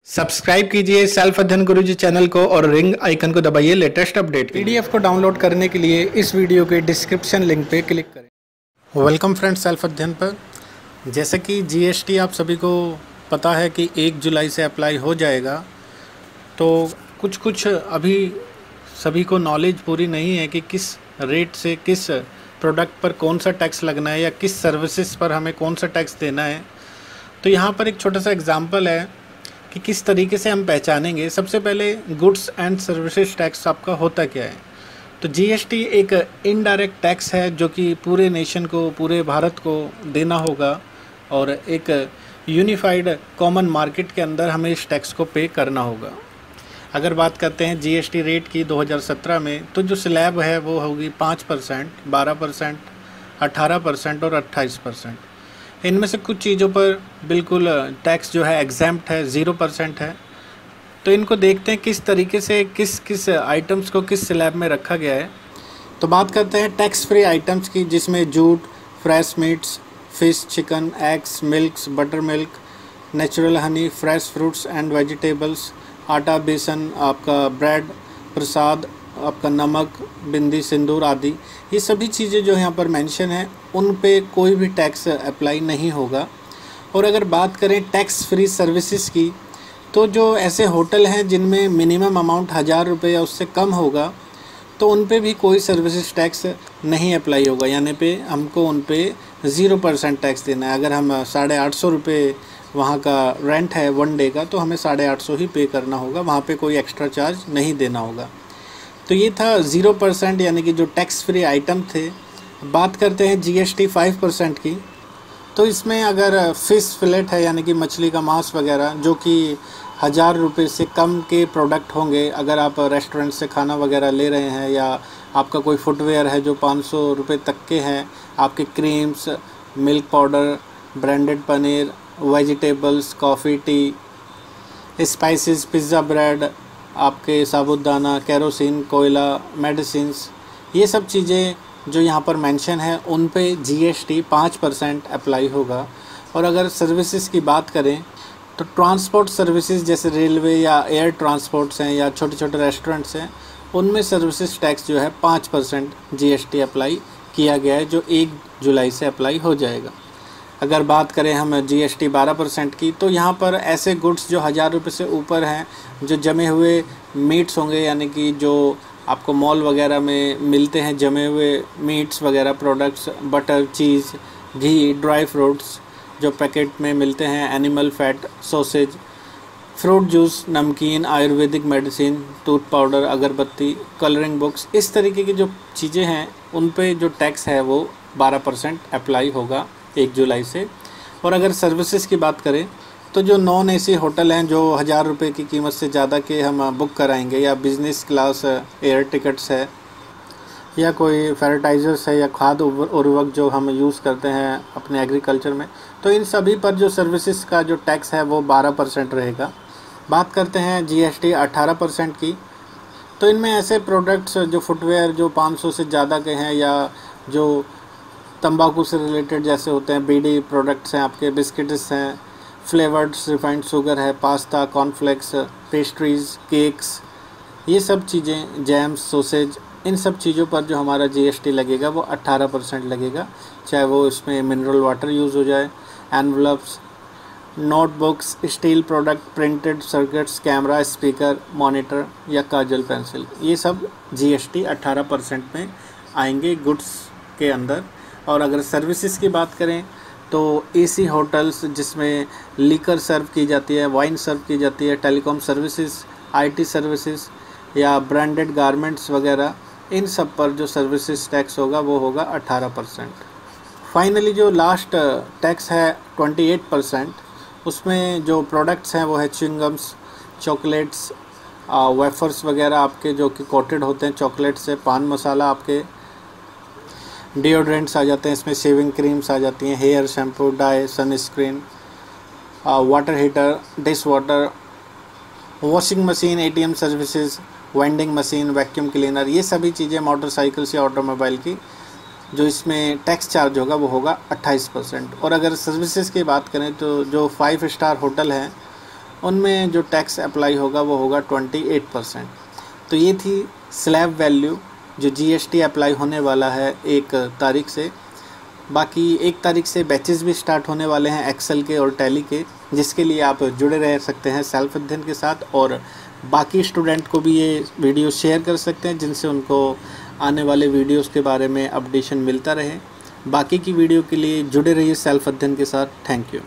Subscribe कीजिए self अध्ययन गुरुजी channel को और रिंग आइकन को दबाइए लेटेस्ट अपडेट के लिए। पीडीएफ को डाउनलोड करने के लिए इस वीडियो के डिस्क्रिप्शन लिंक पे क्लिक करें। वेलकम फ्रेंड्स सेल्फ अध्ययन पर। जैसे कि जीएसटी आप सभी को पता है कि 1 जुलाई से अप्लाई हो जाएगा, तो कुछ अभी सभी को नॉलेज पूरी नहीं है कि किस रेट से किस प्रोडक्ट पर कौन सा टैक्स लगना है या किस सर्विसेज पर हमें कौन सा टैक्स देना है। तो यहाँ पर एक छोटा सा एग्जांपल है कि किस तरीके से हम पहचानेंगे। सबसे पहले गुड्स एंड सर्विसेज टैक्स आपका होता क्या है। तो जीएसटी एक इनडायरेक्ट टैक्स है जो कि पूरे नेशन को, पूरे भारत को देना होगा और एक यूनिफाइड कॉमन मार्केट के अंदर हमें इस टैक्स को पे करना होगा। अगर बात करते हैं जीएसटी रेट की 2017 में, तो जो स्लैब है वो होगी 5%, 12%, 18% और 28%। इनमें से कुछ चीज़ों पर बिल्कुल टैक्स जो है एग्जैम्प्ट है, 0% है। तो इनको देखते हैं किस तरीके से किस आइटम्स को किस स्लैब में रखा गया है। तो बात करते हैं टैक्स फ्री आइटम्स की, जिसमें jute, fresh meets, fish, chicken, eggs, milks, butter milk, natural Honey, fresh fruits and vegetables, आटा, बेसन, आपका ब्रेड, प्रसाद, आपका नमक, बिंदी, सिंदूर आदि, ये सभी चीज़ें जो यहाँ पर मेंशन है उन पे कोई भी टैक्स अप्लाई नहीं होगा। और अगर बात करें टैक्स फ्री सर्विसेज की, तो जो ऐसे होटल हैं जिनमें मिनिमम अमाउंट 1000 रुपये या उससे कम होगा, तो उन पे भी कोई सर्विसेज टैक्स नहीं अप्लाई होगा। यानी पे हमको उन पे 0% टैक्स देना है। अगर हम 850 रुपये वहाँ का रेंट है 1 डे का, तो हमें 850 ही पे करना होगा, वहाँ पे कोई एक्स्ट्रा चार्ज नहीं देना होगा। तो ये था 0% यानी कि जो टैक्स फ्री आइटम थे। बात करते हैं जीएसटी 5% की। तो इसमें अगर फ़िश फिलेट है यानी कि मछली का मांस वगैरह, जो कि 1000 रुपये से कम के प्रोडक्ट होंगे, अगर आप रेस्टोरेंट से खाना वगैरह ले रहे हैं, या आपका कोई फुटवेयर है जो 500 रुपये तक के हैं, आपके creams, milk powder, branded paneer, vegetables, coffee, T, spices, pizza bread, आपके साबुदाना, केरोसिन, कोयला, मेडिसिन्स, ये सब चीज़ें जो यहाँ पर मेंशन है उन पे जीएसटी 5% अप्लाई होगा। और अगर सर्विसेज की बात करें, तो ट्रांसपोर्ट सर्विसेज जैसे रेलवे या एयर ट्रांसपोर्ट्स हैं या छोटे छोटे रेस्टोरेंट्स हैं, उनमें सर्विसेज टैक्स जो है 5% जीएसटी अप्लाई किया गया है, जो 1 जुलाई से अप्लाई हो जाएगा। अगर बात करें हम जीएसटी 12% की, तो यहाँ पर ऐसे गुड्स जो 1000 रुपये से ऊपर हैं, जो जमे हुए मीट्स होंगे, यानी कि जो आपको मॉल वगैरह में मिलते हैं जमे हुए मीट्स वगैरह प्रोडक्ट्स, बटर, चीज़, घी, ड्राई फ्रूट्स जो पैकेट में मिलते हैं, animal fat, sausage, fruit juice, नमकीन, आयुर्वेदिक मेडिसिन, टूथ पाउडर, अगरबत्ती, कलरिंग बुक्स, इस तरीके की जो चीज़ें हैं उन पे जो टैक्स है वो 12% अप्लाई होगा 1 जुलाई से। और अगर सर्विसेज की बात करें, तो जो नॉन एसी होटल हैं जो 1000 रुपये की कीमत से ज़्यादा के हम बुक कराएंगे, या बिज़नेस क्लास एयर टिकट्स है, या कोई फर्टिलाइज़र्स है, या खाद उर्वरक जो हम यूज़ करते हैं अपने एग्रीकल्चर में, तो इन सभी पर जो सर्विसेज का जो टैक्स है वो 12% रहेगा। बात करते हैं जीएसटी 18% की। तो इनमें ऐसे प्रोडक्ट्स जो फुटवेयर जो 500 से ज़्यादा के हैं, या जो तंबाकू से रिलेटेड जैसे होते हैं, बीड़ी प्रोडक्ट्स हैं, आपके बिस्किट्स हैं, फ्लेवर्ड रिफाइंड शुगर है, पास्ता, कॉर्नफ्लेक्स, पेस्ट्रीज़, केक्स, ये सब चीज़ें, जैम्स, सॉसेज, इन सब चीज़ों पर जो हमारा जीएसटी लगेगा वो 18% लगेगा, चाहे वो इसमें मिनरल वाटर यूज़ हो जाए, envelopes, notebooks, steel product, printed circuits, camera, speaker, monitor या काजल पेंसिल, ये सब जीएसटी 18% में आएंगे गुड्स के अंदर। और अगर सर्विसेज की बात करें, तो एसी होटल्स जिसमें लीकर सर्व की जाती है, वाइन सर्व की जाती है, टेलीकॉम सर्विसेज, आईटी सर्विसेज या ब्रांडेड गारमेंट्स वगैरह, इन सब पर जो सर्विसेज टैक्स होगा वो होगा 18%। फाइनली जो लास्ट टैक्स है 28%, उसमें जो प्रोडक्ट्स हैं वो है च्युइंगम्स, चॉकलेट्स, वेफर्स वगैरह आपके जो कि कोटेड होते हैं चॉकलेट से, पान मसाला, आपके डिओड्रेंट्स आ जाते हैं, इसमें शेविंग क्रीम्स आ जाती हैं, hair shampoo, dye, sunscreen, water heater, dish water, washing machine, ATM services, vending machine, vacuum cleaner, ये सभी चीज़ें मोटरसाइकिल्स या ऑटोमोबाइल की जो इसमें टैक्स चार्ज होगा वो होगा 28%। और अगर सर्विसेज की बात करें, तो जो 5 स्टार होटल हैं उनमें जो टैक्स अप्लाई होगा वो होगा 28%। तो ये थी स्लैब वैल्यू जो जीएसटी अप्लाई होने वाला है 1 तारीख से। बाकी 1 तारीख से बैचेस भी स्टार्ट होने वाले हैं एक्सेल के और टैली के, जिसके लिए आप जुड़े रह सकते हैं सेल्फ अध्ययन के साथ, और बाकी स्टूडेंट को भी ये वीडियो शेयर कर सकते हैं जिनसे उनको आने वाले वीडियोस के बारे में अपडेशन मिलता रहे। बाकी की वीडियो के लिए जुड़े रहिए सेल्फ अध्ययन के साथ। Thank you.